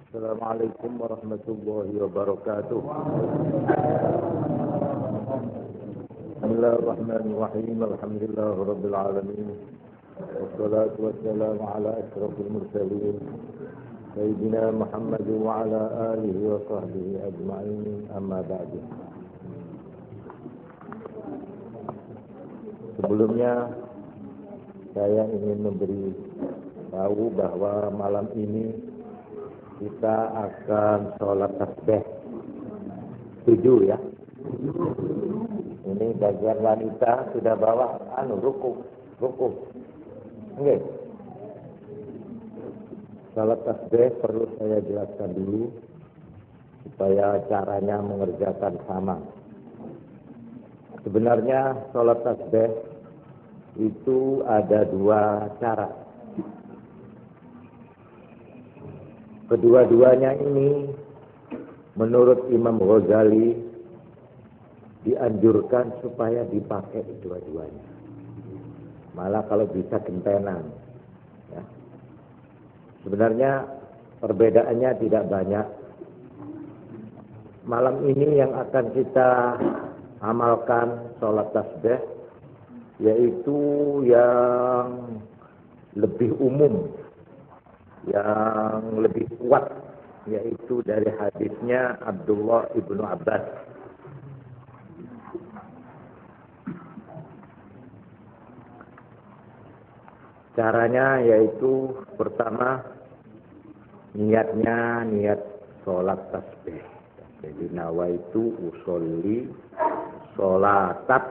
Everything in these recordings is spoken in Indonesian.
Assalamualaikum warahmatullahi wabarakatuh. Bismillahirrahmanirrahim. Alhamdulillahirabbil alamin. Wassalatu wassalamu ala asyrafil mursalin sayyidina Muhammad wa ala alihi wa sahbihi ajma'in. Amma ba'du. Sebelumnya saya ingin memberi tahu bahwa malam ini kita akan sholat tasbih 7 ya. Ini bagian wanita sudah bawa ruku. Oke. Sholat tasbih perlu saya jelaskan dulu supaya caranya mengerjakan sama. Sebenarnya sholat tasbih itu ada 2 cara. Kedua-duanya ini menurut Imam Ghazali dianjurkan supaya dipakai dua-duanya. Malah kalau bisa gentenan. Ya. Sebenarnya perbedaannya tidak banyak. Malam ini yang akan kita amalkan sholat tasbih yaitu yang lebih umum, yang lebih kuat, yaitu dari hadisnya Abdullah ibnu Abbas. Caranya yaitu pertama niatnya niat sholat tasbih. Jadi nawaitu usolli sholatat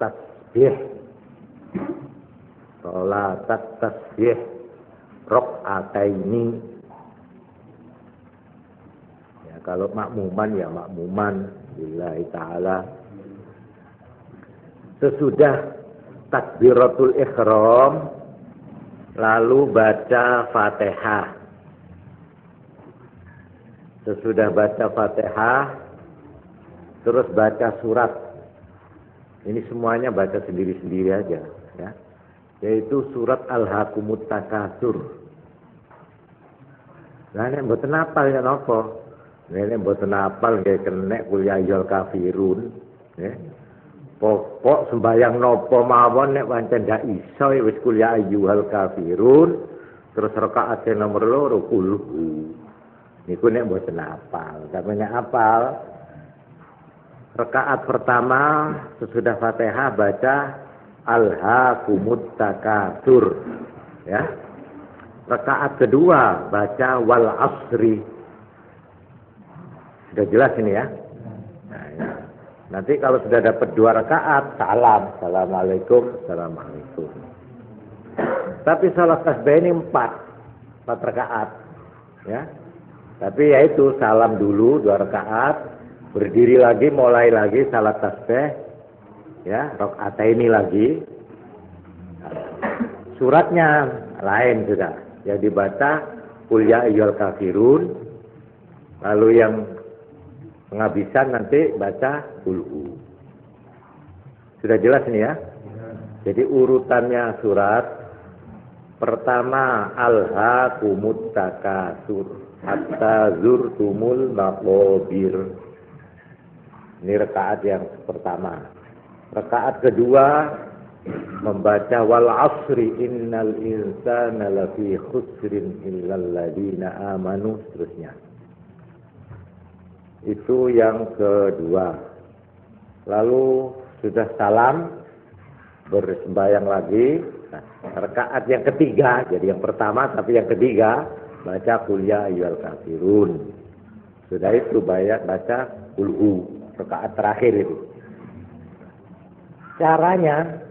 tasbih. Sholatat tasbih rakaataini. Ya, kalau makmuman ya makmuman lillahi ta'ala. Sesudah takbiratul ihram lalu baca Fatihah. Sesudah baca Fatihah terus baca surat. Ini semuanya baca sendiri-sendiri aja ya. Yaitu surat Al-Hakumut Takatsur. Lah nek mboten apal ya napa? Nek mboten apal nggih kenek kuliah ayyul kafirun, nggih. Pokok sembayang napa mawon nek pancen gak iso wis kuliah ayyuhal kafirun, terus rakaat nomor 2 kulhu. Niku nek mboten apal, sampeyan apal. Rakaat pertama sesudah Fatihah baca Al-Hakumut Takatsur ya. Rakaat kedua baca Wal Asri. Sudah jelas ini ya. Nah, ya. Nanti kalau sudah dapat 2 rakaat salam, assalamualaikum, assalamualaikum. Tapi salat tasbih ini 4 rakaat ya. Tapi yaitu salam dulu 2 rakaat, berdiri lagi, mulai lagi salat tasbih ya, rakaataini lagi. Suratnya lain sudah. Yang dibaca Qul ya ayyuhal kafirun. Lalu yang penghabisan nanti baca Qul. Sudah jelas ini ya? Jadi urutannya surat pertama Al-Hakumut Takatsur hatta zurtumul maqabir. Ini rakaat yang pertama. Rakaat kedua membaca Wal Asri innal insana lafi khusrin illal ladzina amanu, seterusnya. Itu yang kedua. Lalu sudah salam bersembahyang lagi. Nah, rakaat yang ketiga, jadi yang pertama tapi yang ketiga baca Qul ya ayyuhal kafirun. Sudah itu baca Qul. Rakaat terakhir itu. Caranya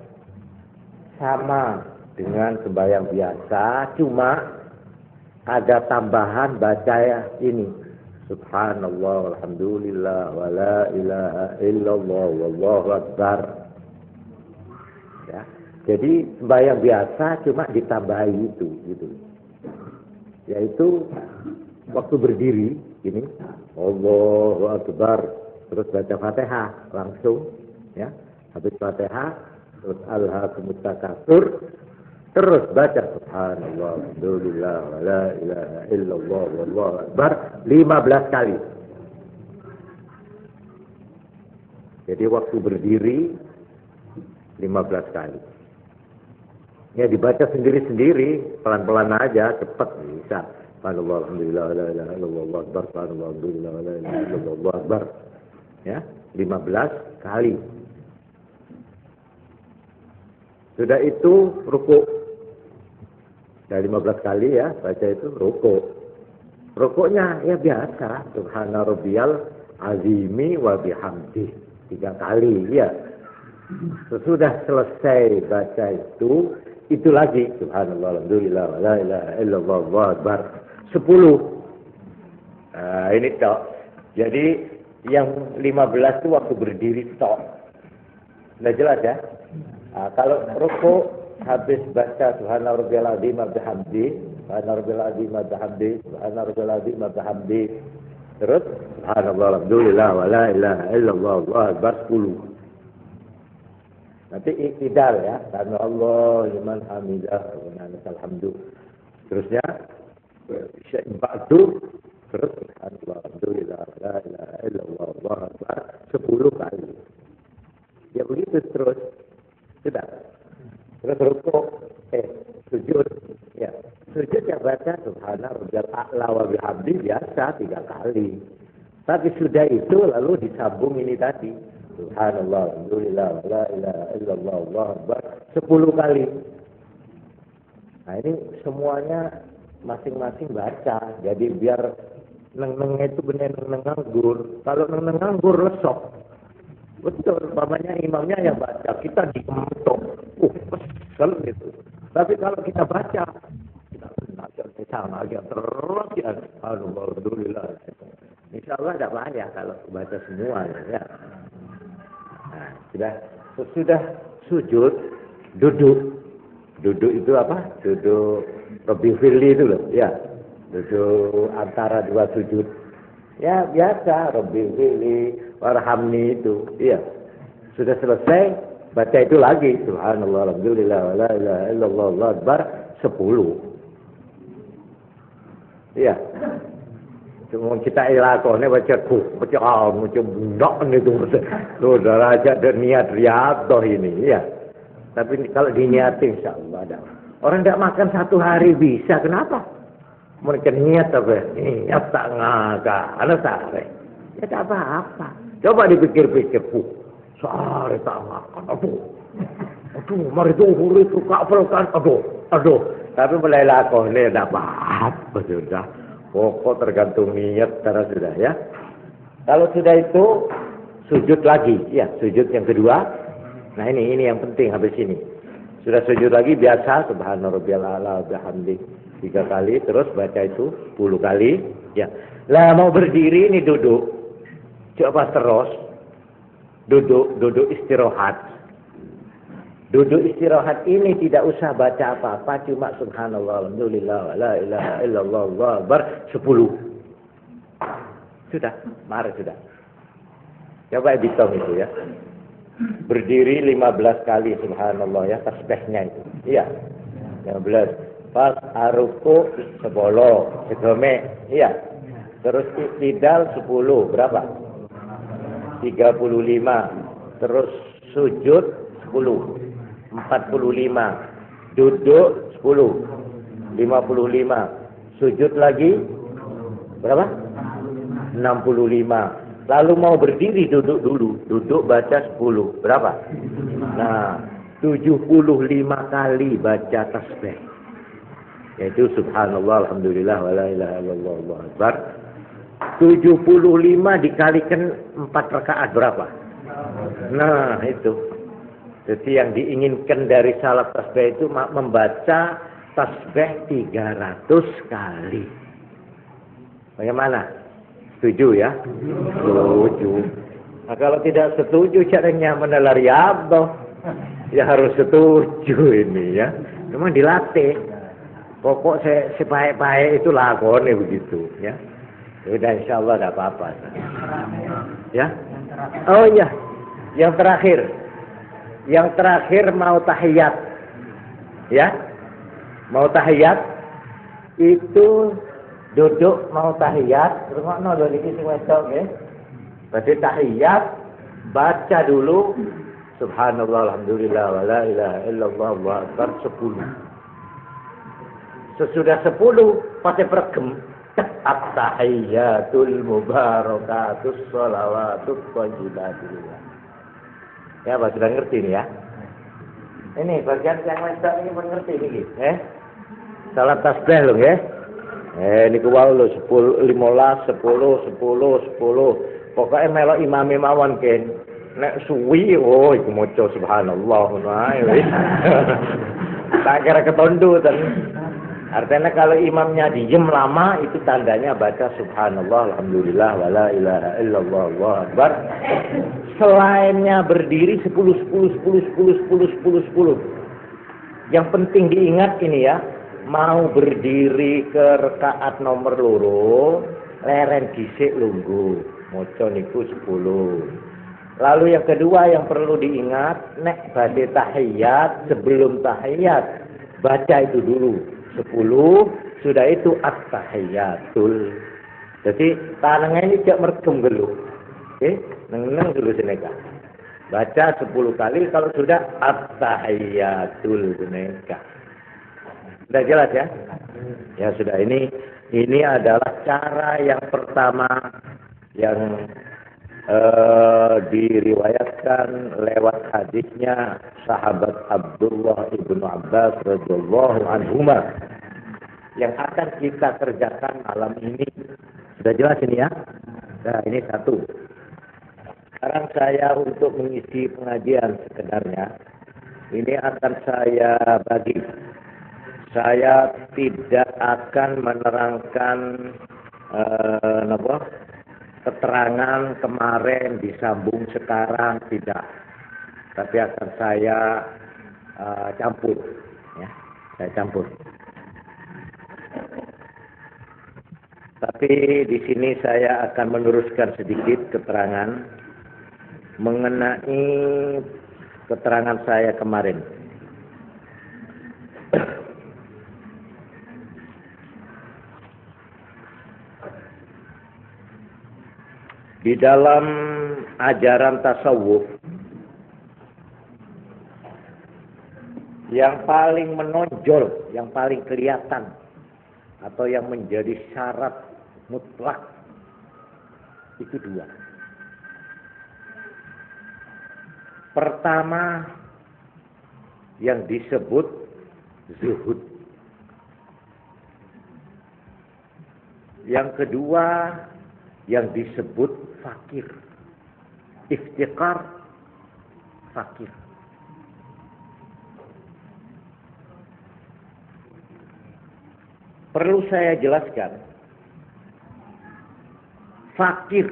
sama dengan sembahyang biasa, cuma ada tambahan baca ini. Subhanallah, alhamdulillah, wa la ilaha illallah, wallahu akbar. Ya. Jadi sembahyang biasa cuma ditambahi itu, gitu. Yaitu waktu berdiri ini, Allahu akbar, terus baca Fatihah langsung, ya. Habis Fatihah terus Al-Hakumut Takatsur, Terus baca subhanallah, alhamdulillah, la ilaha illallah, wallahu akbar 15 kali. Jadi waktu berdiri 15 kali. Ya dibaca sendiri-sendiri, pelan-pelan aja, cepat bisa. Subhanallah, alhamdulillah, la ilaha illallah, wallahu akbar, subhanallah, alhamdulillah, la ilaha illallah, wallahu akbar. Ya, 15 kali. Sudah itu rukuk. Sudah 15 kali ya, baca itu rukuk. Rukuknya ya biasa, subhana rabbiyal azimi wa bihamdi 3 kali ya. Sesudah selesai baca itu lagi subhanallah alhamdulillah la ilaha illallah wallahu akbar 10. Nah, ini tok. Jadi yang 15 itu waktu berdiri tok. Sudah jelas ya? Nah, kalau rukuk habis baca subhana rabbiyal azim wa bihamdi, subhana rabbiyal azim wa bihamdi, subhana rabbiyal azim wa bihamdi. Terus subhanallah alhamdulillah wa la ilaha illallah wallahu akbar 10. Nanti iktidal ya, karena Allah liman hamidah wa lakal hamdu. Terusnya ba'du terus subhanallah alhamdulillah la ilaha illallah wallahu akbar 10 kali. Ya begitu terus. Sudah. Terus rukuk, sujud. Ya, sujud yang baca subhana rabbiyal a'la wa bihamdi biasa 3 kali. Tapi sudah itu lalu disambung ini tadi. Subhanallah, alhamdulillah, la ilaha illallah, wallahu akbar 10 kali. Nah ini semuanya masing-masing baca. Jadi biar neng-nengnya itu benar neng nganggur. Kalau neng nganggur lesok. Betul, babanya imamnya yang baca, kita dikementok. Kalau gitu. Tapi kalau kita baca, kita sama aja terus ya. Alhamdulillah. Insya Allah tidak bahaya kalau baca semua ya. Nah, sudah sujud, duduk. Duduk itu apa? Duduk Rabbi Firli itu loh, ya. Duduk antara 2 sujud. Ya biasa, Rabbi Firli, warhamni itu, iya. Sudah selesai, baca itu lagi. Subhanallah, alhamdulillah, wa la ilaha illallah, wallahu akbar 10. Iya. Cuma kita ilakone baca budak itu saudara aja ada niat riyadhah ini ya. Tapi kalau diniatin insyaallah ada. Orang tidak makan 1 hari bisa, kenapa? Mereka niat apa? Niat tak ngagak, ada sare. Ya tak apa-apa. Coba dipikir-pikir, sare tak makan, aduh, mari tuhur itu kapelkan, aduh. Tapi mulai lakone tidak apa-apa sudah. Pokok tergantung niat karena sudah ya. Kalau sudah itu sujud lagi, ya sujud yang kedua. Nah ini yang penting habis ini. Sudah sujud lagi biasa subhana rabbiyal a'la wa bihamdi 3 kali, terus baca itu 10 kali, ya. Lah mau berdiri ini duduk. Coba terus duduk istirahat. Duduk istirahat ini tidak usah baca apa-apa, cuma subhanallah, alhamdulillah, la ilaha illallah, wallahu akbar 10. Sudah, mari sudah. Coba hitung itu ya. Berdiri 15 kali subhanallah ya, tasbihnya itu. Iya. 15. Pas aruku 10, segome. Iya. Terus iktidal 10, berapa? 35. Terus sujud 10. 45, duduk 10, 55, sujud lagi berapa? 65. Lalu mau berdiri duduk dulu, duduk baca 10, berapa? Nah, 75 kali baca tasbih. Yaitu subhanallah, alhamdulillah, wa la ilaha illallah, wallahu akbar. 75 dikalikan 4 rakaat berapa? Nah, itu. Jadi yang diinginkan dari salat tasbih itu membaca tasbih 300 kali. Bagaimana? Setuju ya? Setuju. Nah, kalau tidak setuju caranya menelari abah. Ya harus setuju ini ya. Memang dilatih. Pokok sebaik-baik itu lakonnya begitu ya. Sudah insyaallah tidak apa-apa. Ya? Oh iya. Yang terakhir mau tahiyat. Ya. Mau tahiyat itu duduk mau tahiyat, rungokno lho iki sing wedok nggih. Badhe tahiyat baca dulu subhanallah alhamdulillah wala ilaha illallah wa akbar 10. Sesudah 10 pakai pergem at-tahiyyatul mubarakatus shalawatut thayyibatillah. Ya, Pak sudah ngerti nih ya. Ini bagian yang wedok ini pun ngerti niki, salat tasbih lho nggih. Niku wau lho 10 15 10 10 10. Pokoke melok imame mawon ken. Nek suwi oh iku maca subhanallah ngono ae wis. Tak kira ketondo ten. Artinya kalau imamnya diem lama itu tandanya baca subhanallah alhamdulillah wala ilaha illallah Allahu akbar. Selainnya berdiri 10 10 10 10 10 10 10. Yang penting diingat ini ya, mau berdiri ke rakaat nomor loro, leren dhisik lungguh, maca niku 10. Lalu yang kedua yang perlu diingat, nek badhe tahiyat, sebelum tahiyat baca itu dulu 10, sudah itu at-tahiyyatul. Jadi tangannya ini tidak mergem dulu. Oke, neng dulu seneka. Baca 10 kali kalau sudah at-tahiyyatul seneka. Sudah jelas ya? Ya sudah, ini adalah cara yang pertama yang diriwayatkan lewat hadisnya sahabat Abdullah ibnu Abbas radhiyallahu anhuma yang akan kita kerjakan malam ini. Sudah jelas ini ya? Nah, ini satu. Sekarang saya untuk mengisi pengajian sebenarnya ini akan saya bagi. Saya tidak akan menerangkan keterangan kemarin disambung sekarang, tidak. Tapi akan saya campur, ya. Saya campur. Tapi di sini saya akan meneruskan sedikit keterangan mengenai keterangan saya kemarin. Di dalam ajaran tasawuf yang paling menonjol, yang paling kelihatan atau yang menjadi syarat mutlak itu dua. Pertama yang disebut zuhud. Yang kedua yang disebut fakir, iftikar, fakir. Perlu saya jelaskan, fakir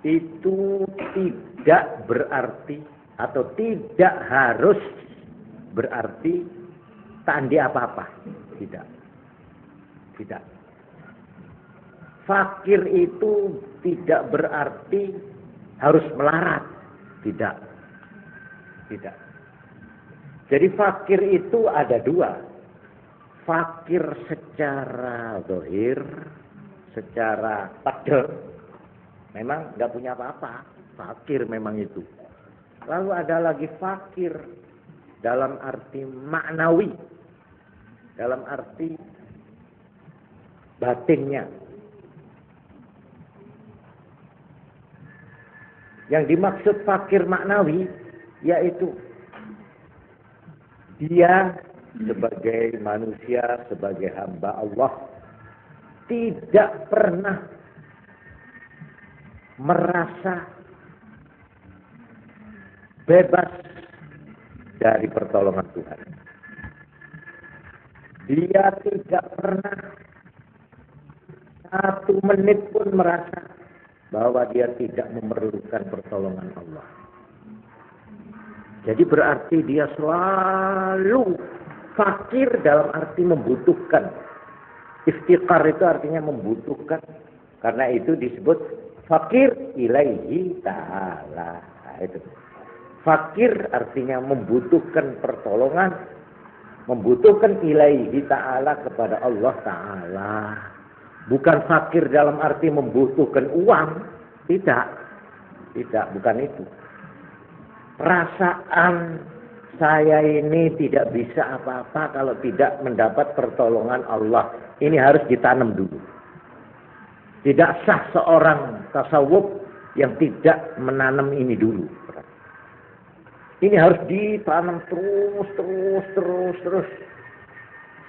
itu tidak berarti atau tidak harus berarti tandi apa-apa, tidak. Fakir itu tidak berarti harus melarat. Tidak. Jadi fakir itu ada dua. Fakir secara zahir, secara padel, memang nggak punya apa-apa. Fakir memang itu. Lalu ada lagi fakir dalam arti maknawi. Dalam arti batinnya. Yang dimaksud fakir maknawi yaitu dia sebagai manusia, sebagai hamba Allah tidak pernah merasa bebas dari pertolongan Tuhan. Dia tidak pernah satu menit pun merasa bahwa dia tidak memerlukan pertolongan Allah. Jadi berarti dia selalu fakir dalam arti membutuhkan. Iftikar itu artinya membutuhkan. Karena itu disebut fakir ilaihi ta'ala. Nah, itu. Fakir artinya membutuhkan pertolongan Membutuhkan ilaihi ta'ala kepada Allah ta'ala. Bukan fakir dalam arti membutuhkan uang. Tidak. Tidak, bukan itu. Perasaan saya ini tidak bisa apa-apa kalau tidak mendapat pertolongan Allah. Ini harus ditanam dulu. Tidak sah seorang tasawuf yang tidak menanam ini dulu. Ini harus ditanam terus.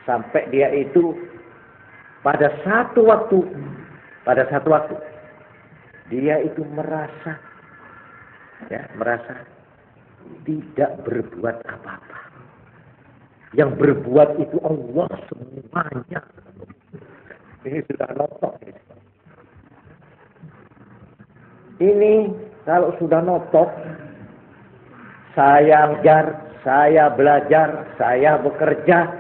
Sampai dia itu pada satu waktu dia itu merasa tidak berbuat apa-apa. Yang berbuat itu Allah semuanya. Ini sudah notok. Ini kalau sudah notok, saya ajar, saya belajar, saya bekerja,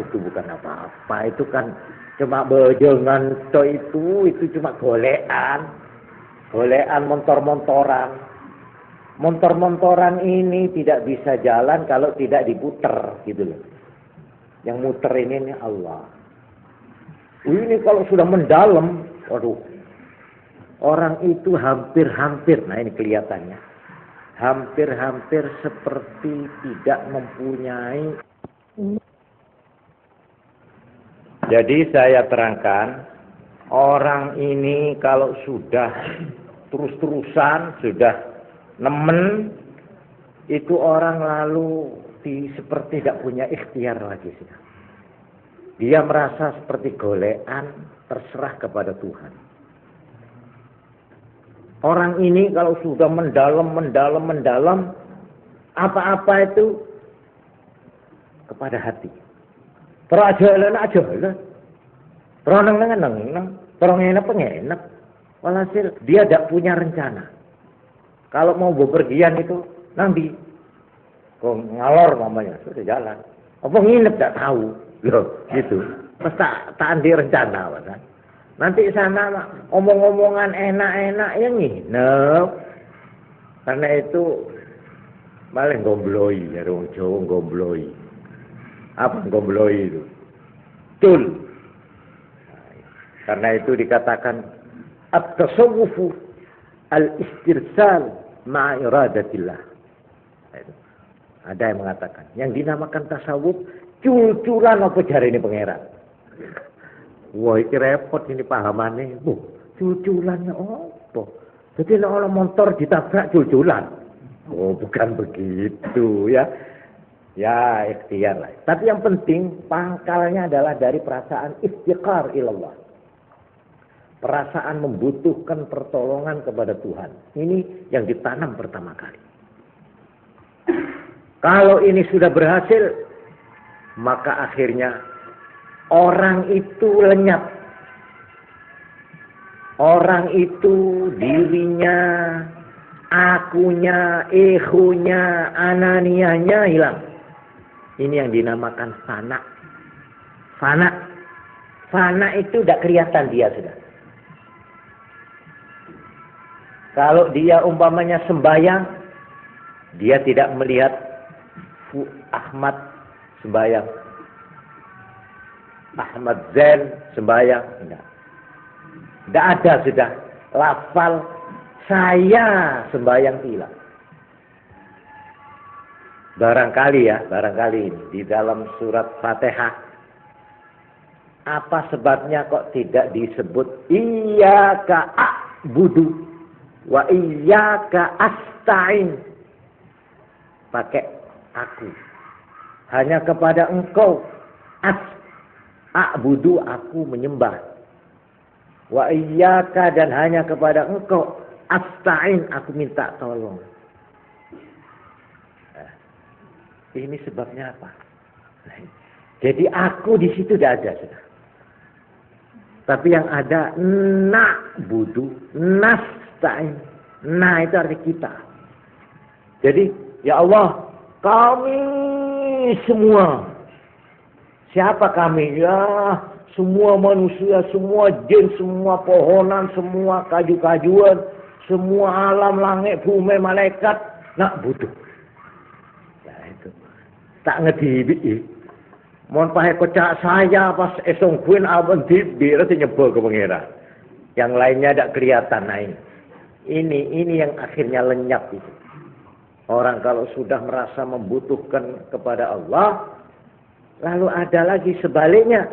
itu bukan apa-apa. Itu kan cuma bejongan itu cuma golean montor-montoran. Montor-montoran ini tidak bisa jalan kalau tidak diputer, gitu loh. Yang muter ini Allah. Ini kalau sudah mendalam, waduh, orang itu hampir-hampir, nah ini kelihatannya, hampir-hampir seperti tidak mempunyai. Jadi saya terangkan, orang ini kalau sudah terus-terusan, sudah nemen, itu orang lalu seperti tidak punya ikhtiar lagi. Dia merasa seperti golean, terserah kepada Tuhan. Orang ini kalau sudah mendalam, apa-apa itu kepada hati. Terajalan aja, pengenak. Walhasil dia tidak punya rencana. Kalau mau bepergian itu nanti kok ngalor mamanya sudah jalan. Apa nginep tidak tahu, loh gitu. Pas tak andi rencana, kan? Nanti sana omong-omongan enak-enak yang nginep. Karena itu malah gombloi, ya orang Jawa gombloi. Apa gombloi itu? Tul. Karena itu dikatakan at-tasawwufu al-istirsal ma'a iradatillah. Ada yang mengatakan, yang dinamakan tasawuf cul-culan apa jari ini pangeran. Wah, ini repot ini pahamannya. Cul-culannya apa? Jadi kalau motor ditabrak cul-culan. Oh, bukan begitu ya. Ya, ikhtiar lah. Tapi yang penting pangkalnya adalah dari perasaan istiqar ilallah. Perasaan membutuhkan pertolongan kepada Tuhan. Ini yang ditanam pertama kali. Kalau ini sudah berhasil, maka akhirnya orang itu lenyap. Orang itu dirinya, akunya, egonya, ananianya hilang. Ini yang dinamakan fana. Fana itu tidak kelihatan dia sudah. Kalau dia umpamanya sembahyang, dia tidak melihat Ahmad sembahyang, Ahmad Zain sembahyang, tidak ada sudah. Lafal saya sembahyang hilang. Barangkali ini di dalam surat Fatihah, apa sebabnya kok tidak disebut iyyaka a'budu wa iyyaka asta'in? Pakai aku. Hanya kepada engkau a'budu, aku menyembah. Wa iyyaka, dan hanya kepada engkau asta'in, aku minta tolong. Ini sebabnya apa? Jadi aku di situ tidak ada sudah. Tapi yang ada na'budu, nasta'in. Nah, itu arti kita. Jadi ya Allah, kami semua. Siapa kami? Ya, semua manusia, semua jin, semua pohonan, semua kayu-kajuan, semua alam langit, bumi, malaikat, nak butuh. Ya itu. Tak ngedibi. Mohon pahe kocak saya pas esong kuin abang tibi rasa nyebol ke pengira. Yang lainnya tidak kelihatan. Nah ini yang akhirnya lenyap itu. Orang kalau sudah merasa membutuhkan kepada Allah, lalu ada lagi sebaliknya,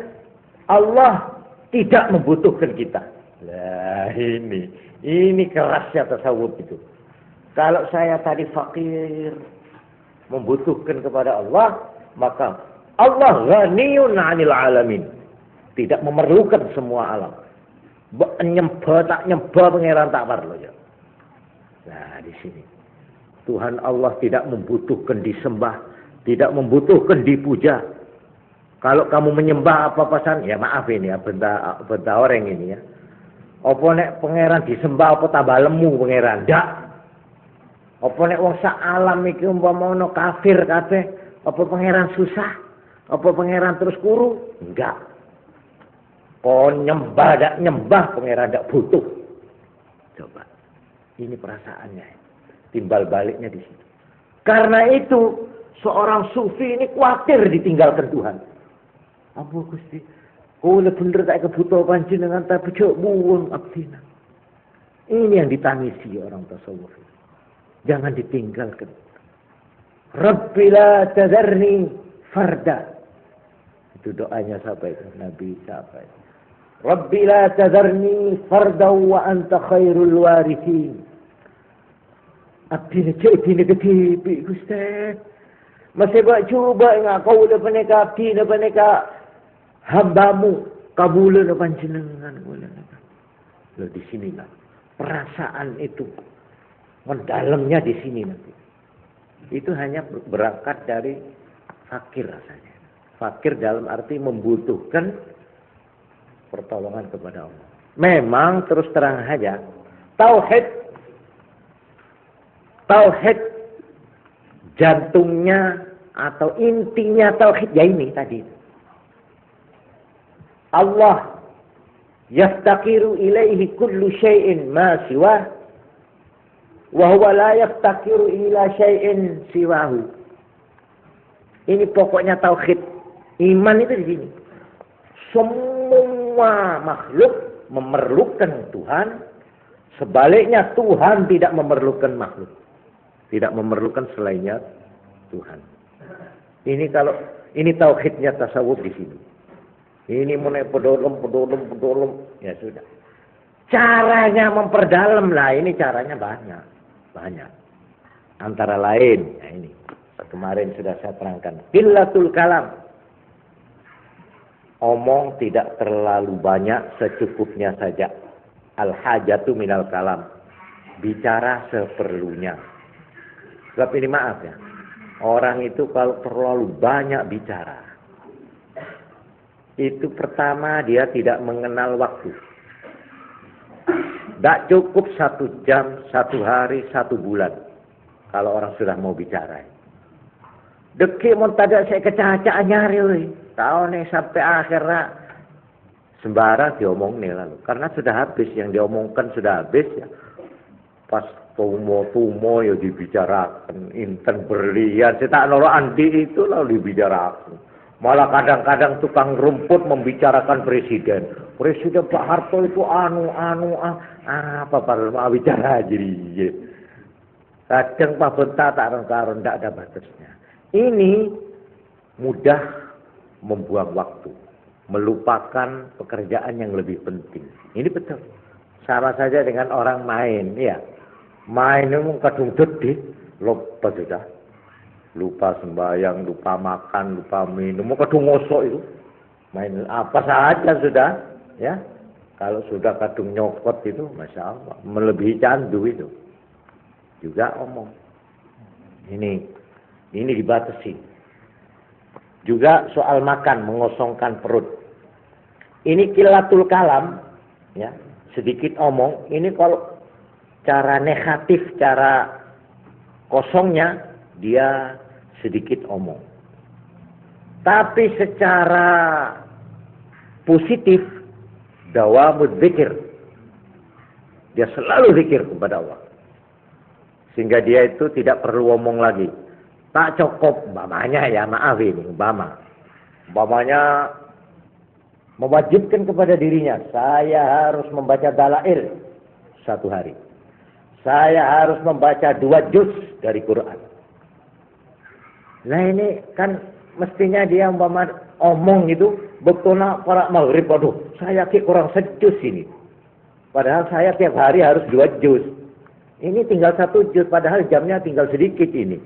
Allah tidak membutuhkan kita. Nah ini kerasnya tasawuf itu. Kalau saya tadi fakir, membutuhkan kepada Allah, maka Allah ghaniyun 'anil alamin. Tidak memerlukan semua alam. Tak nyembah pangeran tak perlu ya. Nah, di sini Tuhan Allah tidak membutuhkan disembah, tidak membutuhkan dipuja. Kalau kamu menyembah apa-apasan, ya maaf ini ya, benda orang ini ya. Apa nek pangeran disembah apa tambah lemu pangeran? Ndak. Apa nek wong sak alam iki umpama ono kafir kabeh, apa pangeran susah? Apa pangeran terus kuru? Enggak. Kon nyembah dak nyembah pangeran dak butuh. Coba. Ini perasaannya. Timbal baliknya di situ. Karena itu seorang sufi ini khawatir ditinggalkan Tuhan. Apa Gusti? Oh, bener tak kebutuhan panjenengan tapi cok buang abdina. Ini yang ditangisi orang tasawuf. Jangan ditinggalkan. Rabbi la tadharni farda. Itu doanya siapa itu? Nabi siapa itu? Rabbi la tadharni farda wa anta khairul warithin. Abdi ni ketipi Gusti. Masih buat cuba ingat kau dah peneka abdi dah peneka hambamu kabulun panjenengan. Loh di sinilah perasaan itu mendalamnya di sini nanti. Itu hanya berangkat dari fakir rasanya. Fakir dalam arti membutuhkan pertolongan kepada Allah. Memang terus terang saja tauhid jantungnya atau intinya tauhid ya ini tadi. Allah yaftaqiru ilaihi kullu syai'in ma siwah wa huwa la yaftaqiru ila syai'in siwahu. Ini pokoknya tauhid. Iman itu di sini. Semua makhluk memerlukan Tuhan, sebaliknya Tuhan tidak memerlukan makhluk. Tidak memerlukan selainnya Tuhan. Ini kalau ini tauhidnya tasawuf di sini. Ini mulai pedolem, ya sudah. Caranya memperdalam lah, ini caranya banyak. Antara lain, ya ini kemarin sudah saya terangkan. Qillatul kalam. Omong tidak terlalu banyak, secukupnya saja. Al-hajatu minal kalam. Bicara seperlunya. Sebab ini maaf ya. Orang itu kalau terlalu banyak bicara. Itu pertama dia tidak mengenal waktu. Tidak cukup 1 jam, 1 hari, 1 bulan. Kalau orang sudah mau bicara. Dekik mau tada saya kecacaan nyari. Tahu nih sampai akhirnya sembarang diomong nih lalu. Karena sudah habis, yang diomongkan sudah habis ya. Pas tumo ya dibicarakan. Inten berlian. Saya tak nolak Andi itu lalu dibicarakan. Malah kadang-kadang tukang rumput membicarakan presiden. Presiden Pak Harto itu apa mau bicara jadi. Kadang Pak Benta tak rengkaron, tidak ada batasnya. Ini mudah membuang waktu, melupakan pekerjaan yang lebih penting. Ini betul. Sama saja dengan orang main, ya. Main itu kadung dedih, lupa sudah. Lupa sembahyang, lupa makan, lupa minum, kadung ngosok itu. Main apa saja sudah, ya. Kalau sudah kadung nyokot itu, Masya Allah, melebihi candu itu. Juga omong. Ini dibatasi. Juga soal makan, mengosongkan perut. Ini qillatul kalam, ya, sedikit omong. Ini kalau cara negatif, cara kosongnya, dia sedikit omong. Tapi secara positif, dawamud dzikir. Dia selalu zikir kepada Allah. Sehingga dia itu tidak perlu omong lagi. Tak cukup, umpamanya ya, maaf ini, umpama. Umpamanya mewajibkan kepada dirinya, saya harus membaca dalail 1 hari. Saya harus membaca 2 juz dari Quran. Nah ini kan mestinya dia umpama omong itu betul nak para maghrib, aduh saya kurang sejus ini. Padahal saya tiap hari harus 2 juz. Ini tinggal 1 juz, padahal jamnya tinggal sedikit ini.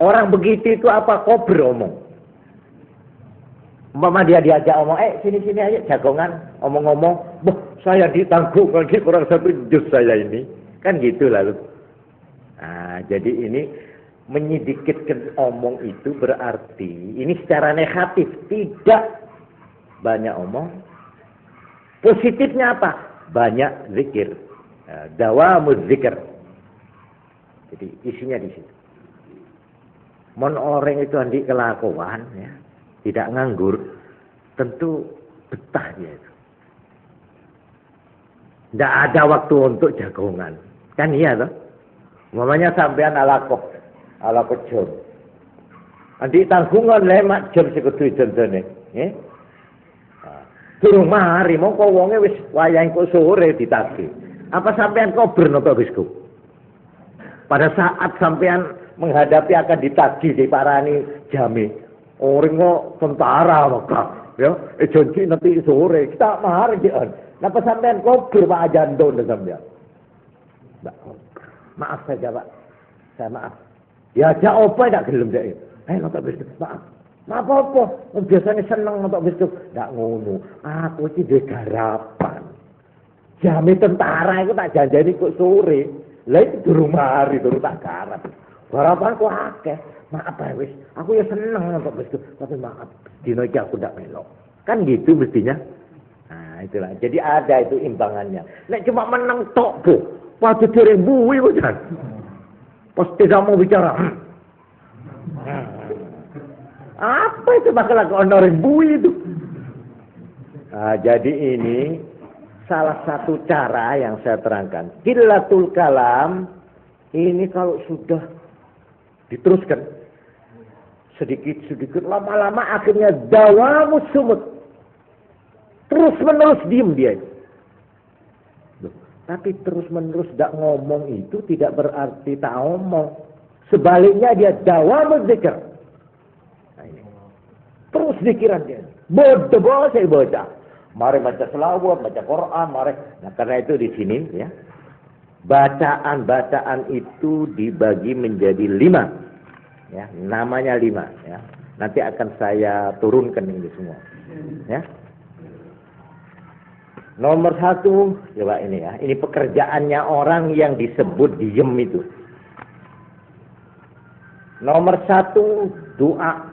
Orang begitu itu apa? Kober omong. Umpama dia diajak omong, sini-sini aja jagongan, omong-omong, saya ditanggung lagi kurang 1 juz saya ini. Kan gitu lalu. Nah, jadi ini menyedikitkan omong itu berarti, ini secara negatif, tidak banyak omong. Positifnya apa? Banyak zikir. Dawamuz zikir. Jadi isinya di situ. Mon orang itu andi kelakuan, ya, tidak nganggur, tentu betah dia itu. Tidak ada waktu untuk jagongan. Kan iya toh? Mamanya sampean ala jam. Andi tanggungan lemak jam sekutu jam-jane, nggih. Durung mari mongko wonge wis wayah engko sore ditagih. Apa sampean kober napa wisku? Pada saat sampean menghadapi akan ditagih diparani jame. Orang kok tentara maka ya, janji nanti sore kita mari dia. Napa sampean kober Pak Ajando sampean? Mbak, maaf saja Pak. Saya maaf. Ya aja apa tak gelem dek. Nonton besok. Maaf. Maaf apa? Biasanya seneng nonton besok. Ndak ngono. Aku iki duwe garapan. Jame tentara itu tak janjani kok sore. Lah iki durung mari durung tak garap. Garapan kok akeh. Maaf ya wis. Aku ya seneng nonton besok. Tapi maaf. Dino iki aku ndak melok. Kan gitu mestinya. Nah, itulah. Jadi ada itu imbangannya. Nek cuma menang tok, Bu. Waktu direbuwi kan. Pas tidak mau bicara. Apa itu masalah orang bui itu? Nah, jadi ini salah satu cara yang saya terangkan. Qillatul kalam ini kalau sudah diteruskan sedikit-sedikit lama-lama akhirnya dawamus sumut. Terus menerus diem dia. Tapi terus menerus tidak ngomong itu tidak berarti tak ngomong. Sebaliknya dia dawamuz zikr. Nah ini. Terus zikiran dia. Bodoh saya baca. Mari baca selawat, baca Quran, mari. Nah karena itu di sini ya. Bacaan-bacaan itu dibagi menjadi 5. Ya, namanya 5 ya. Nanti akan saya turunkan ini semua. Ya. Nomor 1, coba ini ya. Ini pekerjaannya orang yang disebut diem itu. Nomor 1, doa.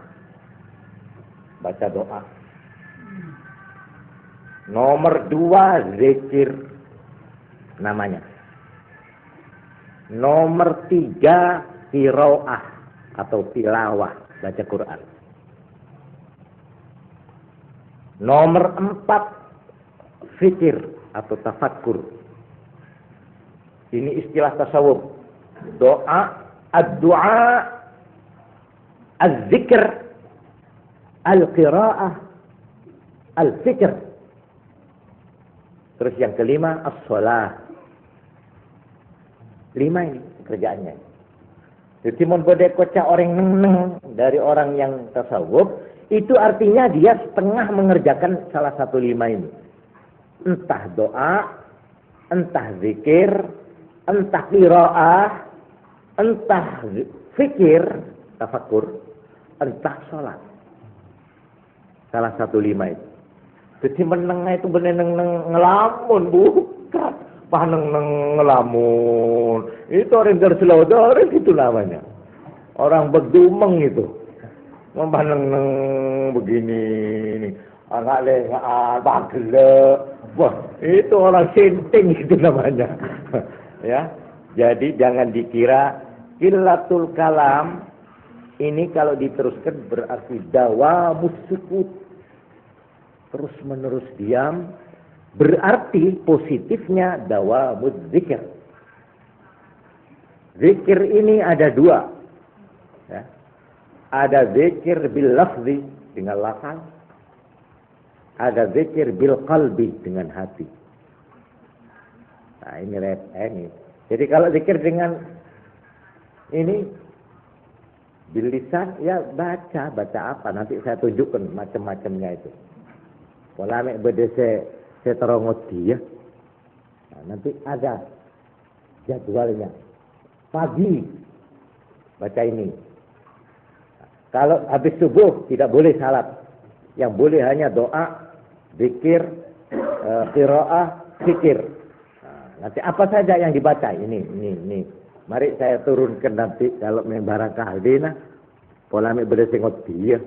Baca doa. Nomor 2, zikir. Namanya. Nomor 3, qiraah atau tilawah. Baca Quran. Nomor 4, fikir atau tafakkur. Ini istilah tasawuf. Doa, ad-du'a, az-zikr, al-qira'ah, al-fikr. Terus yang kelima, as-shalah. 5 ini pekerjaannya. Jadi mun bodhe kocak orang neng dari orang yang tasawuf, itu artinya dia setengah mengerjakan salah satu 5 ini. Entah doa, entah zikir, entah qiraah, entah fikir, tafakkur, entah sholat. Salah satu 5 itu. Jadi menengah itu bener-bener ngelamun, bukan. Paneng ngelamun. Itu orang dari selodor itu namanya. Orang bedumeng itu. Mempaneng begini. Enggak lengan, bagel. Wah, itu orang senting itu namanya. Ya. Jadi jangan dikira qillatul kalam ini kalau diteruskan berarti dawamus sukut. Terus menerus diam. Berarti positifnya dawamuz zikir. Zikir ini ada 2. Ya. Ada zikir bil lafzi dengan lafal. Ada zikir bil qalbi, dengan hati. Nah ini. Jadi kalau zikir dengan ini bil lisan, ya baca apa? Nanti saya tunjukkan macam-macamnya itu. Pola mek bede saya terongot dia. Nah, nanti ada jadwalnya. Pagi baca ini. Kalau habis subuh tidak boleh salat. Yang boleh hanya doa, zikir, qiraah, zikir. Nah, nanti apa saja yang dibaca ini. Mari saya turunkan nanti kalau barangkali nah pola mek bede sengot dia.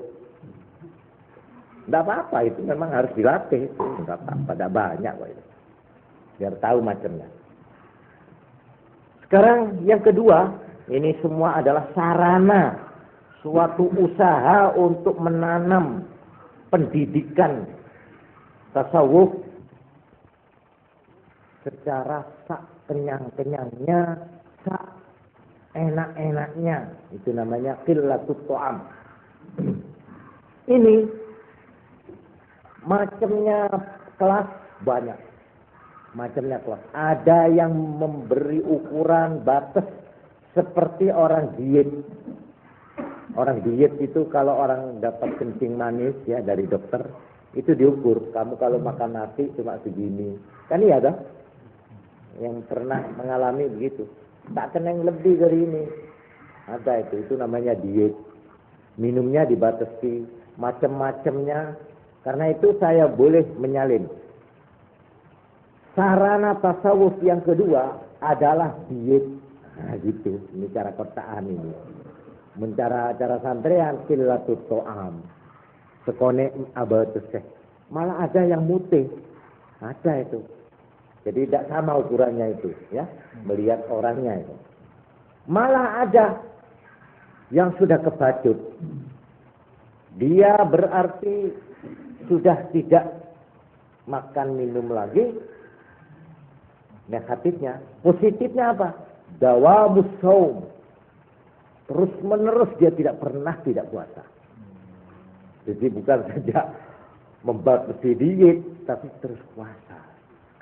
Tidak apa-apa, itu memang harus dilatih. Tidak apa-apa, tidak banyak kok itu. Biar tahu macamnya. Sekarang yang kedua, ini semua adalah sarana suatu usaha untuk menanam pendidikan tasawuf secara sak kenyang-kenyangnya, sak enak-enaknya. Itu namanya qillatut ta'am. Ini macamnya kelas banyak. Macamnya kelas. Ada yang memberi ukuran batas seperti orang diet. Orang diet itu kalau orang dapat kencing manis ya dari dokter, itu diukur. Kamu kalau makan nasi cuma segini. Kan iya dah? Yang pernah mengalami begitu. Tak kena yang lebih dari ini. Ada itu namanya diet. Minumnya dibatasi, macam-macamnya. Karena itu saya boleh menyalin. Sarana tasawuf yang kedua adalah diet. Nah gitu, ini cara kotaan ini. Cara santrean qillatut ta'am. Sekone abateseh. Malah ada yang mutih. Ada itu. Jadi tidak sama ukurannya itu, ya. Melihat orangnya itu. Malah ada yang sudah kebacut. Dia berarti sudah tidak makan minum lagi. Negatifnya, positifnya apa? Dawamus shaum. Terus menerus dia tidak pernah tidak puasa. Jadi bukan saja membatasi diet, tapi terus puasa.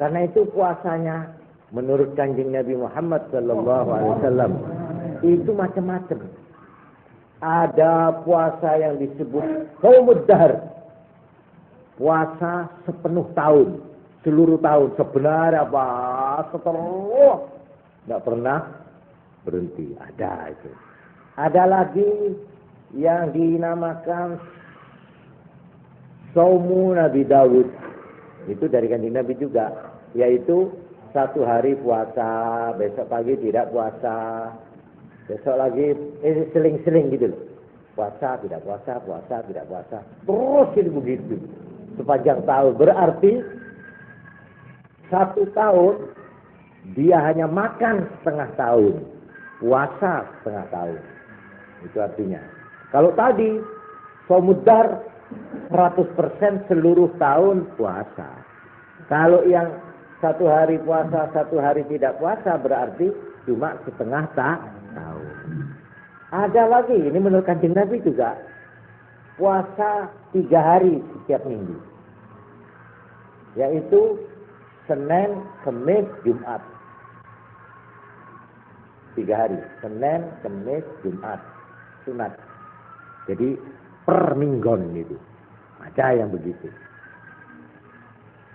Karena itu puasanya menurut Kanjeng Nabi Muhammad SAW itu macam-macam. Ada puasa yang disebut shaumud dahr. Puasa sepenuh tahun, seluruh tahun, sebenarnya apa seterus, tidak pernah berhenti. Ada itu. Ada lagi yang dinamakan Saumu Nabi Daud. Itu dari Kanjeng Nabi juga, yaitu satu hari puasa, besok pagi tidak puasa, besok lagi seling-seling gitu loh. Puasa, tidak puasa, puasa, tidak puasa. Terus itu begitu. Sepanjang tahun. Berarti satu tahun dia hanya makan setengah tahun, puasa setengah tahun. Itu artinya. Kalau tadi Somudar 100% seluruh tahun puasa. Kalau yang satu hari puasa, satu hari tidak puasa, berarti cuma setengah tahun. Ada lagi, ini menurut Kanjeng Nabi juga, puasa 3 hari setiap minggu. Yaitu Senin, Kamis, Jumat. 3 hari. Senin, Kamis, Jumat. Sunat. Jadi per minggon itu. Ada yang begitu.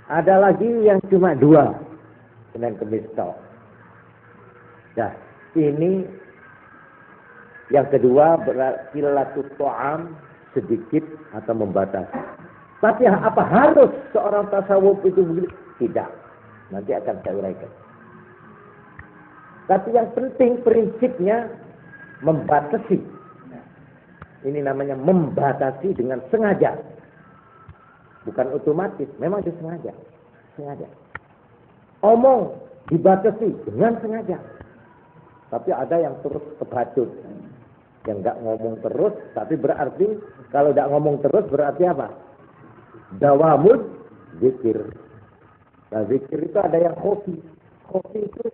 Ada lagi yang cuma 2. Senin, Kamis, tok. Nah, ini yang kedua berarti qillatut ta'am, sedikit atau membatasi. Tapi apa harus seorang tasawuf itu begitu? Tidak. Nanti akan saya uraikan. Tapi yang penting prinsipnya membatasi. Ini namanya membatasi dengan sengaja. Bukan otomatis, memang disengaja. Sengaja. Omong dibatasi dengan sengaja. Tapi ada yang terus kebacut. Yang enggak ngomong terus, tapi berarti kalau enggak ngomong terus berarti apa? Dawamud zikir. Nah, zikir itu ada yang khofi. Khofi itu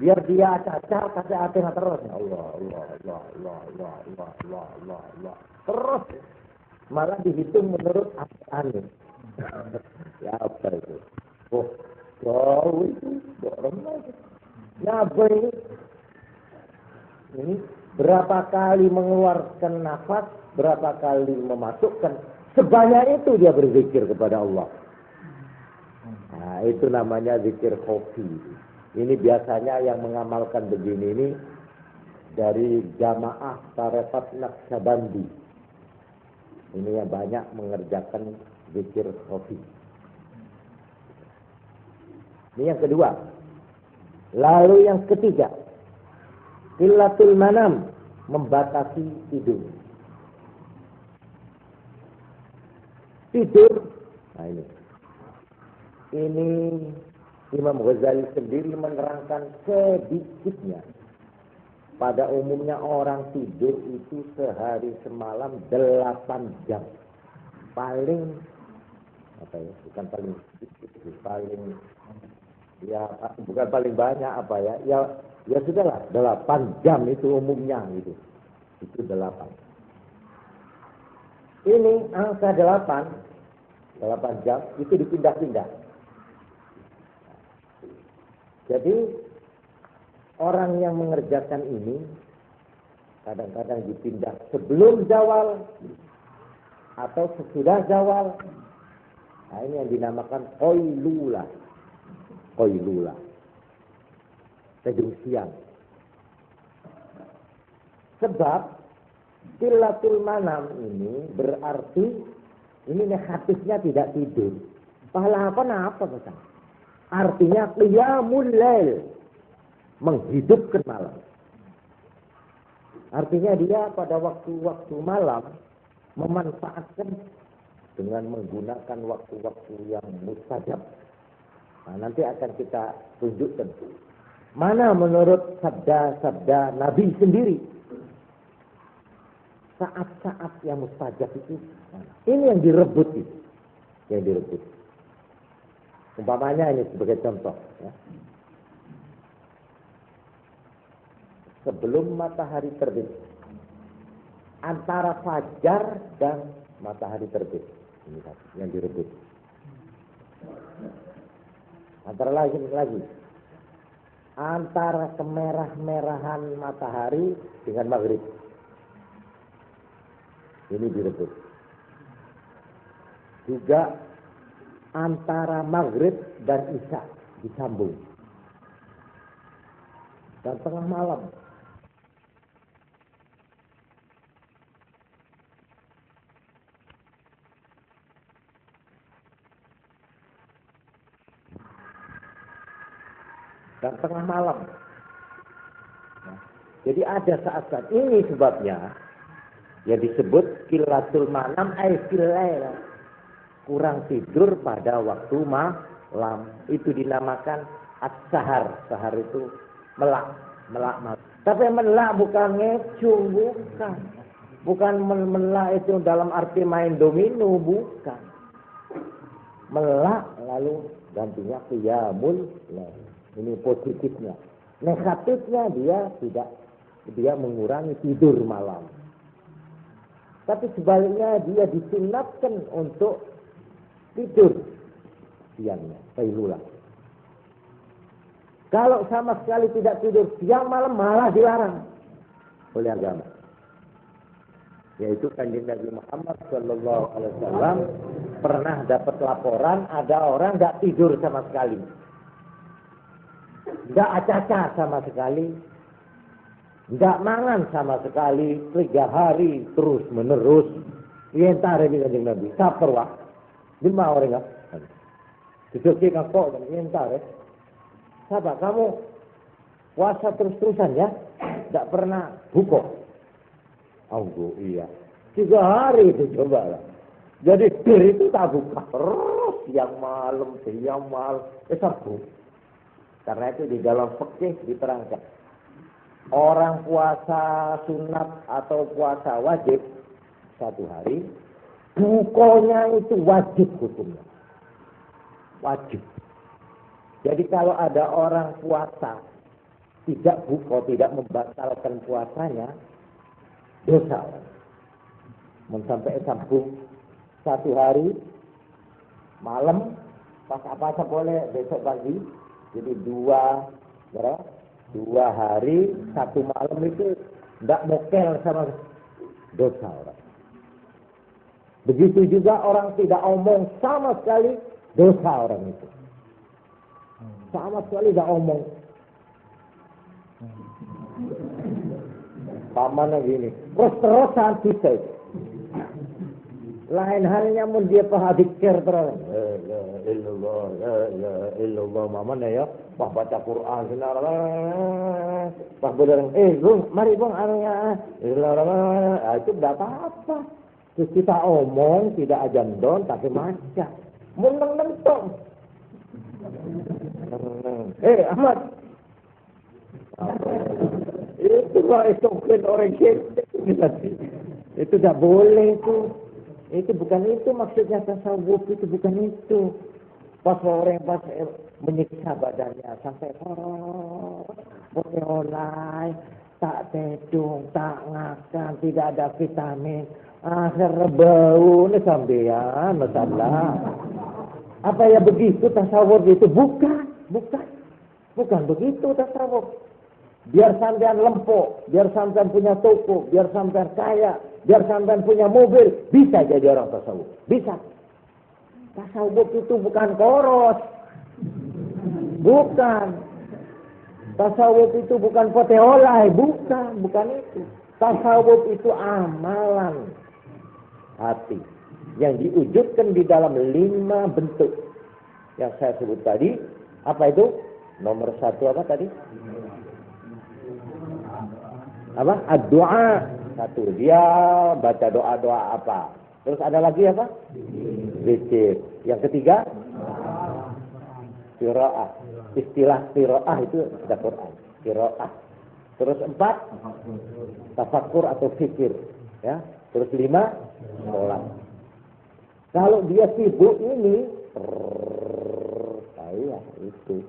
biar dia acak-acak kasih hati terus. Allah, Allah, Allah, Allah, Allah, Allah, Allah, Allah, Allah. Terus malah dihitung menurut anu. Ya apa itu? Oh, jauh itu. Ya apa ini? Ini berapa kali mengeluarkan nafas, berapa kali memasukkan, sebanyak itu dia berzikir kepada Allah. Nah, itu namanya zikir khafi. Ini biasanya yang mengamalkan begini ini dari jamaah tarekat Naqsyabandi. Ini yang banyak mengerjakan zikir khafi. Ini yang kedua. Lalu yang ketiga, qillatul manam, membatasi tidur. Tidur. Nah ini Imam Ghazali sendiri menerangkan sedikitnya. Pada umumnya orang tidur itu sehari semalam 8 jam. Paling apa ya? Bukan paling sedikit, paling ya bukan paling banyak apa ya? Ya sudahlah, 8 jam itu umumnya gitu. Itu 8. Ini angka 8 jam itu dipindah-pindah. Jadi orang yang mengerjakan ini kadang-kadang dipindah sebelum zawal atau sesudah zawal. Nah, ini yang dinamakan qailulah. Qailulah. Tidur siang. Sebab qillatul manam ini berarti ini negatifnya tidak tidur. Pahala apa Pak? Artinya qiyamul lail, menghidupkan malam. Artinya dia pada waktu-waktu malam memanfaatkan dengan menggunakan waktu-waktu yang mustajab. Nah, nanti akan kita tunjukkan mana menurut sabda-sabda Nabi sendiri saat-saat yang mustajab itu. Nah, ini yang direbut itu. Yang direbut. Umpamanya ini sebagai contoh ya. Sebelum matahari terbit, antara fajar dan matahari terbit, ini yang direbut. Antara lagi antara kemerah-merahan matahari dengan maghrib, ini direbut. Juga antara maghrib dan isya disambung. Dan tengah malam. Dan tengah malam. Nah, jadi ada saat-saat ini sebabnya yang disebut qillatul manam ay filail. Kurang tidur pada waktu malam. Itu dinamakan as-sahar. Sahar itu melak malam. Tapi melak bukan ngecung, bukan. Bukan melak itu dalam arti main domino, bukan. Melak lalu gantinya qiyamul lail. Ini positifnya. Negatifnya dia mengurangi tidur malam. Tapi sebaliknya dia disunatkan untuk tidur siangnya, qailulah. Kalau sama sekali tidak tidur siang malam malah dilarang oleh agama. Yaitu Kanjeng Nabi Muhammad sallallahu alaihi wasallam pernah dapat laporan ada orang enggak tidur sama sekali. Enggak acaca sama sekali. Enggak mangan sama sekali 3 hari terus menerus. Yentar ini Kanjeng Nabi, saper wah. Lima orang enggak? Dijoki kok dan yentar. Sahabat kamu puasa terus-terusan ya? Enggak pernah buka. Oh iya. 3 hari itu coba lah. Jadi bir itu tak buka terus siang malam. Sabtu. Karena itu di dalam fikih diterangkan. Orang puasa sunat atau puasa wajib 1 hari, bukanya itu wajib hukumnya. Wajib. Jadi kalau ada orang puasa tidak buka, tidak membatalkan puasanya, dosa. Sampai sambung 1 hari, malam, pas apa-apa boleh, besok pagi. Jadi 2 hari, 1 malam itu tidak mokel sama dosa orang. Begitu juga orang tidak omong sama sekali, dosa orang itu. Sama sekali tidak omong. Pamannya gini, terus-terusan bisa. Lain halnya mun dia pahadikir terus. Illallah mamanya ya. Wah baca Quran sinar. Wah bener. Bung, mari bung arahnya. Itu tidak apa-apa. Terus kita omong tidak ajandon tapi maca. Mun nentong. Ahmad. Itu kok istokin orang kita. Itu tidak boleh itu. Itu bukan itu maksudnya tasawuf, itu bukan itu. Pas orang menyiksa badannya sampai boleh oleh, tak tedung, tak ngakan, tidak ada vitamin. Akhir bau nih sampean masalah. Apa ya begitu tasawuf itu? Bukan begitu tasawuf. Biar sampean lempok, biar sampean punya toko, biar sampean kaya, biar sampean punya mobil, bisa jadi orang tasawuf. Bisa. Tasawuf itu bukan koros. Bukan. Tasawuf itu bukan poteolai. Bukan itu. Tasawuf itu amalan hati yang diwujudkan di dalam 5 bentuk yang saya sebut tadi. Apa itu? Nomor 1 apa tadi? Apa? Ad-du'a. 1. Dia baca doa-doa apa? Terus ada lagi apa? Zikir. Yang ketiga? Qiraah. Istilah qiraah itu ada Quran. Qiraah. Terus 4? Tafakkur atau fikir. Ya. Terus 5? Sholat. Kalau dia sibuk ini, saya itu.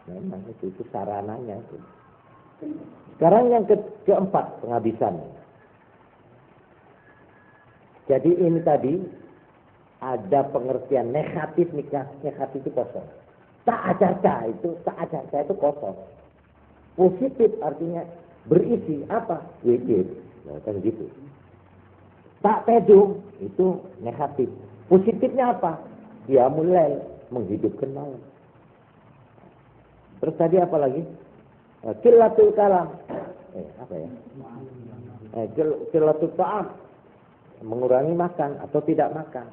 Memang itu sarananya itu. Sekarang yang keempat, penghabisan. Jadi ini tadi ada pengertian negatif nikah. Negatif itu kosong. Ta'ajarca itu kosong. Positif artinya berisi apa? Wikir. Nah, kan gitu. Tak tedung itu negatif. Positifnya apa? Dia mulai menghidupkan malam. Terus tadi apa lagi? Qillatul kalam. Apa ya? Qillatul ta'am. Mengurangi makan atau tidak makan.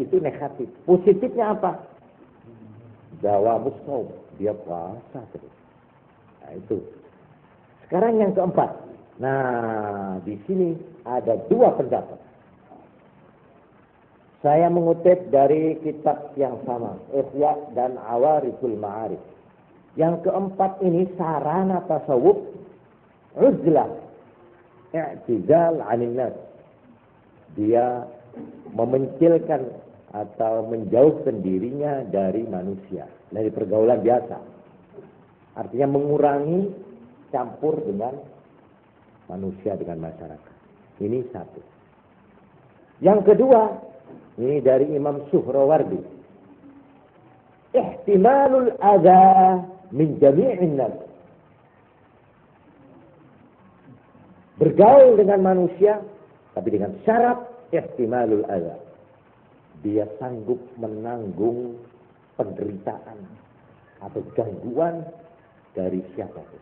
Itu negatif. Positifnya apa? Dawamus shaum. Dia puasa terus. Nah, itu. Sekarang yang keempat. Nah, di sini ada 2 pendapat. Saya mengutip dari kitab yang sama, Ihya dan Awarithul Ma'arif. Yang keempat ini sarana tasawuf, uzlah, i'tizal 'anil nas. Dia memencilkan atau menjauhkan dirinya dari manusia, dari pergaulan biasa. Artinya mengurangi campur dengan manusia, dengan masyarakat. Ini 1. Yang kedua, ini dari Imam Suhrawardi. Ihtimalul adha min jami'in nas. Bergaul dengan manusia, tapi dengan syarat ihtimalul adha. Dia sanggup menanggung penderitaan atau gangguan dari siapapun.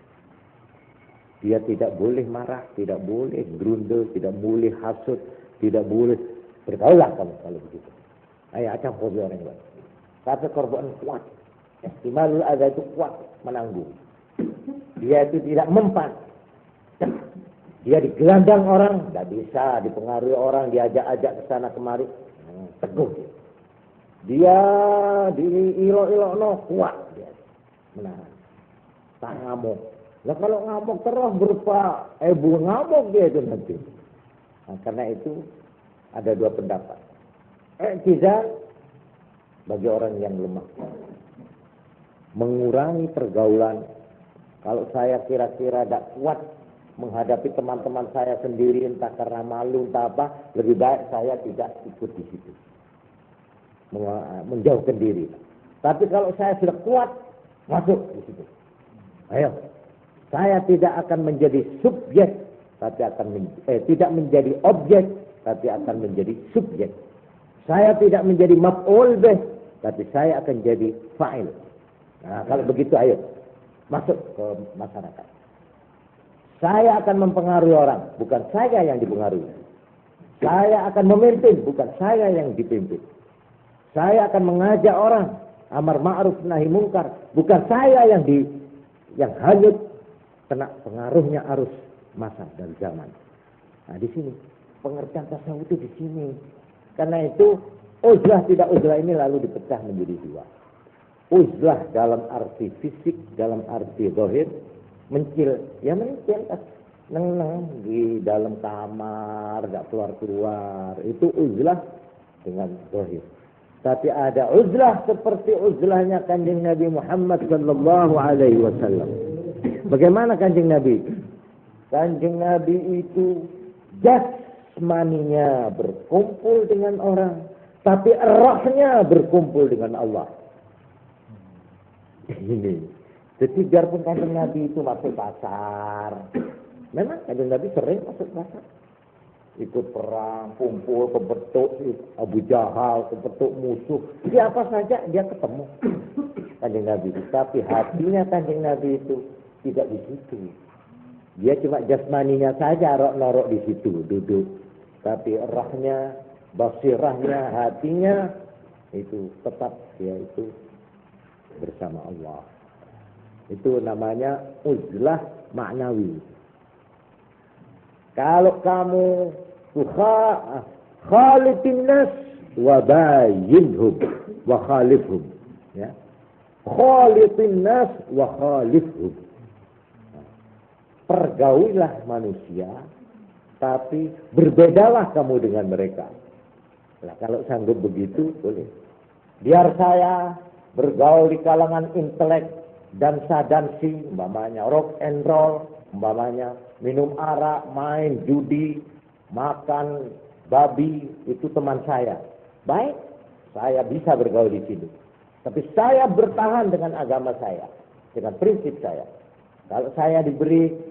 Dia tidak boleh marah, tidak boleh grundel, tidak boleh hasut, tidak boleh bergaulah kamu kalau begitu. Ayah acam hobi orang lain. Tapi korban kuat. Ihtimalul adha itu kuat menanggung. Dia itu tidak mempan. Dia digelandang orang, tidak bisa dipengaruhi orang, diajak-ajak ke sana kemari, teguh. Dia diilok-ilok kuat dia menahan. Tak ngamuk. Nah kalau ngamuk terus berupa ngamuk dia itu nanti. Nah, karena itu ada 2 pendapat. I'tizal bagi orang yang lemah. Mengurangi pergaulan. Kalau saya kira-kira tidak kuat menghadapi teman-teman saya sendiri, entah karena malu, entah apa, lebih baik saya tidak ikut di situ. menjauhkan diri. Tapi kalau saya sudah kuat, masuk di situ. Ayo, saya tidak akan menjadi subjek, tapi tidak menjadi objek, tapi akan menjadi subjek. Saya tidak menjadi maf'ul bih, tapi saya akan jadi fa'il. Nah, kalau begitu ayo, masuk ke masyarakat. Saya akan mempengaruhi orang, bukan saya yang dipengaruhi. Saya akan memimpin, bukan saya yang dipimpin. Saya akan mengajak orang, amar ma'ruf nahi mungkar, bukan saya yang hanyut kena pengaruhnya arus masa dan zaman. Nah, di sini pengertian tasawuf itu di sini. Karena itu uzlah tidak uzlah ini lalu dipecah menjadi dua. Uzlah dalam arti fisik, dalam arti zahir, mencil, ya mencil, neng di dalam kamar, gak keluar-keluar, itu uzlah dengan zahir. Tapi ada uzlah seperti uzlahnya Kanjeng Nabi Muhammad sallallahu alaihi wasallam. Bagaimana Kanjeng Nabi? Kanjeng Nabi itu jasmaninya berkumpul dengan orang, tapi rohnya berkumpul dengan Allah. Ini. Jadi biarpun Kanjeng Nabi itu masuk pasar, memang Kanjeng Nabi sering masuk pasar. Ikut perang, kumpul, kebetuk Abu Jahal, kebetuk musuh. Siapa saja dia ketemu Kanjeng Nabi. Tapi hatinya Kanjeng Nabi itu tidak di situ. Dia cuma jasmaninya saja norok di situ, duduk. Tapi rohnya, basirahnya, hatinya itu tetap dia itu bersama Allah. Itu namanya uzlah maknawi. Kalau kamu khalitin nas wa bayyinhum wa khalifhum, ya. Khalitin nas wa khalifhum. Pergaulilah manusia, tapi berbedalah kamu dengan mereka. Nah, kalau sanggup begitu boleh. Biar saya bergaul di kalangan intelek, dansa-dansi, umpamanya rock and roll, umpamanya minum arak, main judi, makan babi, itu teman saya. Baik, saya bisa bergaul di sini. Tapi saya bertahan dengan agama saya, dengan prinsip saya. Kalau saya diberi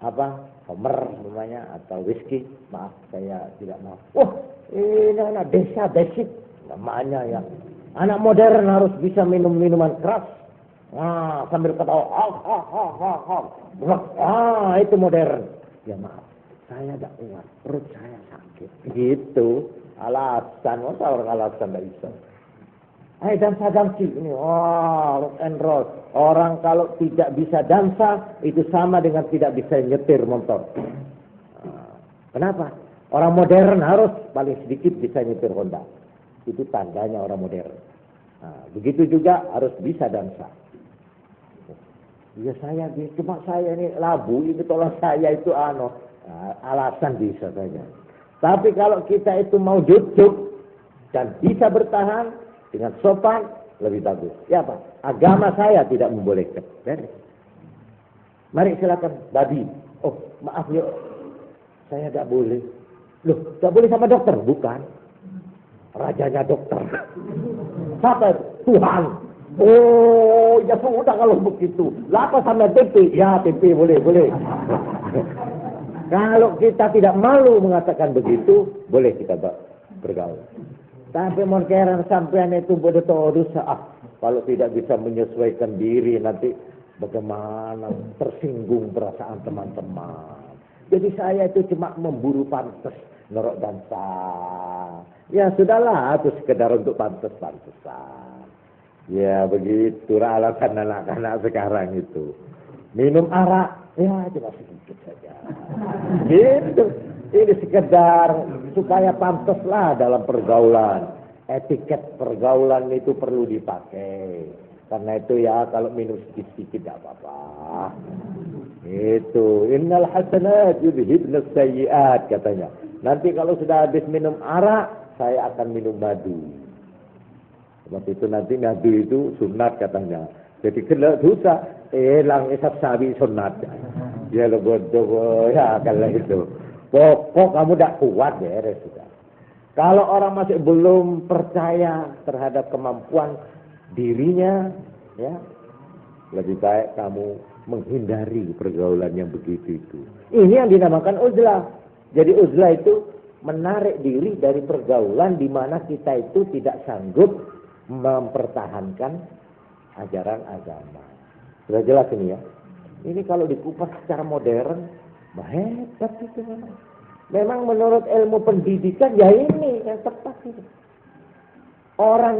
homer namanya atau whisky, maaf saya tidak mau. Wah, ini anak desa basic namanya ya. Anak modern harus bisa minum minuman keras. Nah, sambil ketawa, itu modern. Ya maaf, saya tidak kuat, perut saya sakit. Gitu, alasan, masa orang alasan tidak bisa. Dansa-dansi ini, rock and roll. Orang kalau tidak bisa dansa, itu sama dengan tidak bisa nyetir motor. Kenapa? Orang modern harus paling sedikit bisa nyetir Honda. Itu tandanya orang modern. Begitu juga harus bisa dansa. Ya cuma saya ini labu, ini tolong saya itu alasan bisa saja. Tapi kalau kita itu mau jujur dan bisa bertahan dengan sopan, lebih bagus. Ya Pak, agama saya tidak membolehkan. Mari silakan babi. Oh maaf ya, saya tidak boleh. Loh, tidak boleh sama dokter? Bukan. Rajanya dokter. Siapa? Tuhan. Oh, ya sudah kalau begitu. Lapa sama tempe? Ya, tempe boleh. Kalau kita tidak malu mengatakan begitu, boleh kita bergaul. Tapi mungkin sampean itu betul kalau tidak bisa menyesuaikan diri nanti bagaimana tersinggung perasaan teman-teman. Jadi saya itu cuma memburu pantas, norok dansa. Ya sudahlah, itu sekedar untuk pantas-pantasan. Ya begitu alasan anak-anak sekarang itu. Minum arak, ya cuma sedikit saja. Gitu. Ini sekedar supaya pantaslah dalam pergaulan. Etiket pergaulan itu perlu dipakai. Karena itu ya kalau minum sedikit-sedikit tidak apa-apa. Itu. Innal hasanat yudhibnas sayyiat katanya. Nanti kalau sudah habis minum arak, saya akan minum madu. Sebab itu nanti madu itu sunat katanya. Jadi kena dosa, lang isap sabi sunat. Ya lo bodoh ya kalau itu. Pokok kamu tidak kuat beres sudah. Kalau orang masih belum percaya terhadap kemampuan dirinya, ya, lebih baik kamu menghindari pergaulan yang begitu itu. Ini yang dinamakan uzlah. Jadi uzlah itu menarik diri dari pergaulan di mana kita itu tidak sanggup mempertahankan ajaran agama. Sudah jelas ini ya. Ini kalau dikupas secara modern, hebat itu memang. Memang menurut ilmu pendidikan ya ini yang tepat itu. Orang